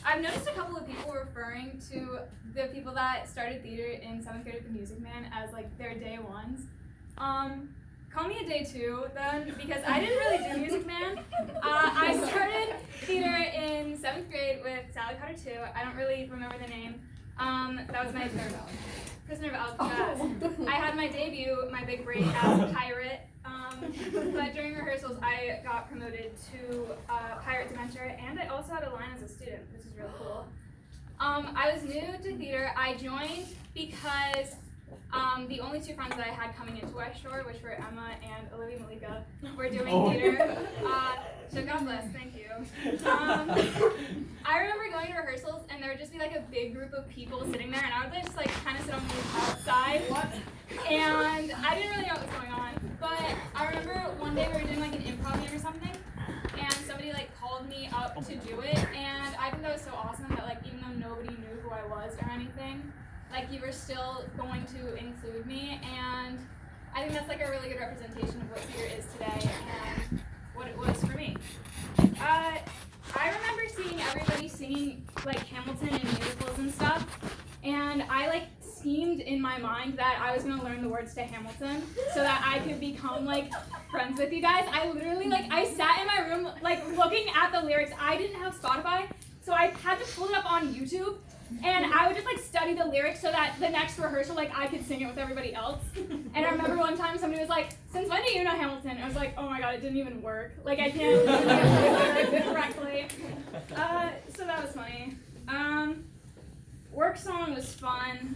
I've noticed a couple of people referring to the people that started theater in 7th grade at the Music Man as like their day ones. Call me a day two then, because I didn't really do Music Man. I started theater in 7th grade with Sally Potter 2. I don't really remember the name. That was my Prisoner of Alcatraz. I had my debut, my big break as a pirate. But during rehearsals, I got promoted to Pirate Adventure, and I also had a line as a student, which is really cool. I was new to theater. I joined because the only two friends that I had coming into West Shore, which were Emma and Olivia Malika, were doing theater. So God bless, thank you. I remember going to rehearsals, and there would just be like a big group of people sitting there, and I would just like kind of sit on the outside. And I didn't really know what was going on. But I remember one day we were doing like an improv game or something, and somebody like called me up to do it, and I think that was so awesome that like even though nobody knew who I was or anything, like you were still going to include me, and I think that's like a really good representation of what theater is today and what it was for me. I remember seeing everybody singing like Hamilton and musicals and stuff, and I like schemed in my mind that I was gonna learn the words to Hamilton so that I could become like friends with you guys. I literally like I sat in my room like looking at the lyrics. I didn't have Spotify, so I had to pull it up on YouTube, and I would just like study the lyrics so that the next rehearsal like I could sing it with everybody else. And I remember one time somebody was like, "Since when do you know Hamilton?" I was like, "Oh my god, it didn't even work. Like I can't do the lyrics correctly." So that was funny. Work song was fun.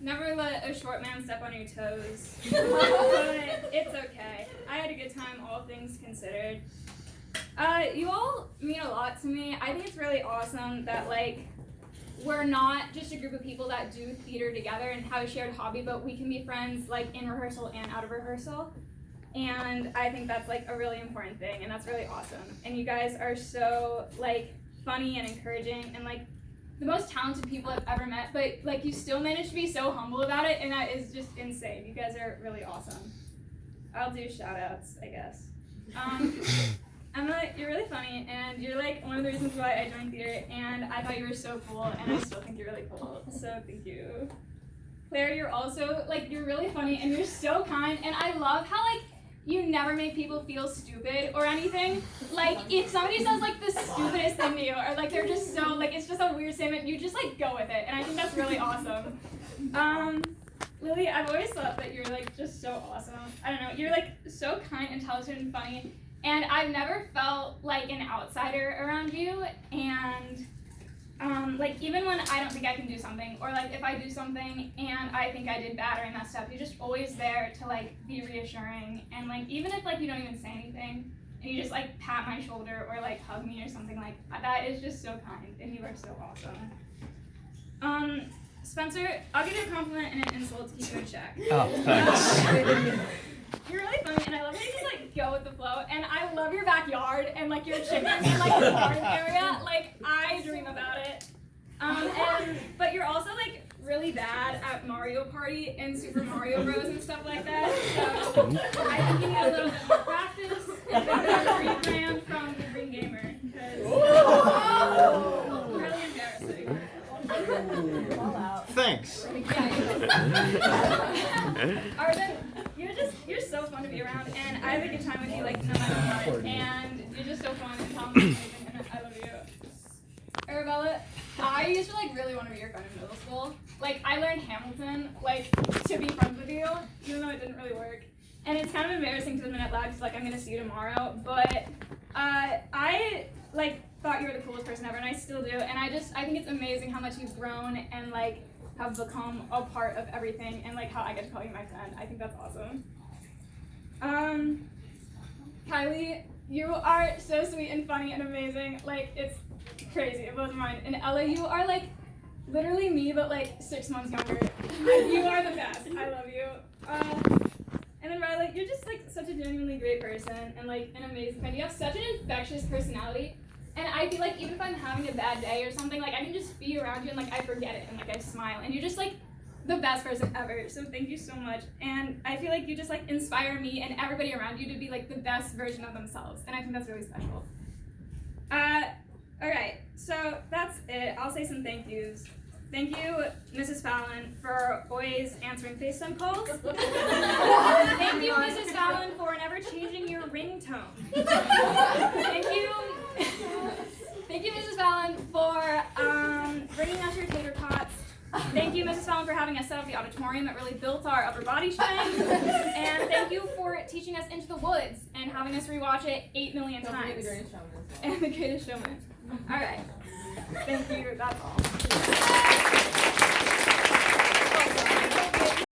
Never let a short man step on your toes. But it's okay. I had a good time, all things considered. You all mean a lot to me. I think it's really awesome that like we're not just a group of people that do theater together and have a shared hobby, but we can be friends like in rehearsal and out of rehearsal. And I think that's like a really important thing, and that's really awesome. And you guys are so like funny and encouraging and like the most talented people I've ever met, but like you still manage to be so humble about it, and that is just insane. You guys are really awesome. I'll do shout outs, I guess. Emma, you're really funny, and you're like one of the reasons why I joined theater, and I thought you were so cool, and I still think you're really cool, so thank you. Claire, you're also like, you're really funny, and you're so kind, and I love how like you never make people feel stupid or anything. Like, if somebody says, like, the stupidest thing to you, or, like, they're just so, like, it's just a weird statement, you just, like, go with it, and I think that's really awesome. Lily, I've always thought that you're, like, just so awesome. I don't know, you're, like, so kind, intelligent, and funny, and I've never felt like an outsider around you, and like even when I don't think I can do something, or like if I do something and I think I did bad or I messed up, you're just always there to like be reassuring, and like even if like you don't even say anything and you just like pat my shoulder or like hug me or something, like that is just so kind, and you are so awesome. Spencer, I'll give you a compliment and an insult to keep you in check. Oh, thanks. You're really funny, and I love how you just like go with the flow, and I love your backyard and like your chickens and like the garden area. Like I dream about it. But you're also like really bad at Mario Party and Super Mario Bros. And stuff like that. So I think you need a little bit more practice and maybe a rebrand from the Green Gamer, because really embarrassing. Thanks. Arden, you're so fun to be around, and I have a good time with you, like, no matter what, and you're just so fun and talented, and I love you. Arabella, I used to, like, really want to be your friend in middle school. Like, I learned Hamilton, like, to be friends with you, even though it didn't really work. And it's kind of embarrassing to admit out loud, because, like, I'm going to see you tomorrow, but I, like, thought you were the coolest person ever, and I still do, and I think it's amazing how much you've grown and, like, have become a part of everything, and like how I get to call you my friend. I think that's awesome. Kylie, you are so sweet and funny and amazing. Like, it's crazy, it blows my mind. And Ella, you are like literally me, but like 6 months younger. You are the best. I love you. And then Riley, you're just like such a genuinely great person and like an amazing friend. You have such an infectious personality. And I feel like even if I'm having a bad day or something, like I can just be around you and like I forget it and like I smile, and you're just like the best person ever. So thank you so much. And I feel like you just like inspire me and everybody around you to be like the best version of themselves, and I think that's really special. All right, so that's I'll say some thank yous. Thank you, Mrs. Fallon, for always answering FaceTime calls. Thank you, Mrs. Fallon, for never changing your ringtone. Thank you, Mrs. Fallon, for bringing us your tater tots. Thank you, Mrs. Fallon, for having us set up the auditorium that really built our upper body strength. And thank you for teaching us Into the Woods and having us rewatch it 8 million times. The Greatest Showman as well. And The Greatest Showman. All right. Thank you. That's all.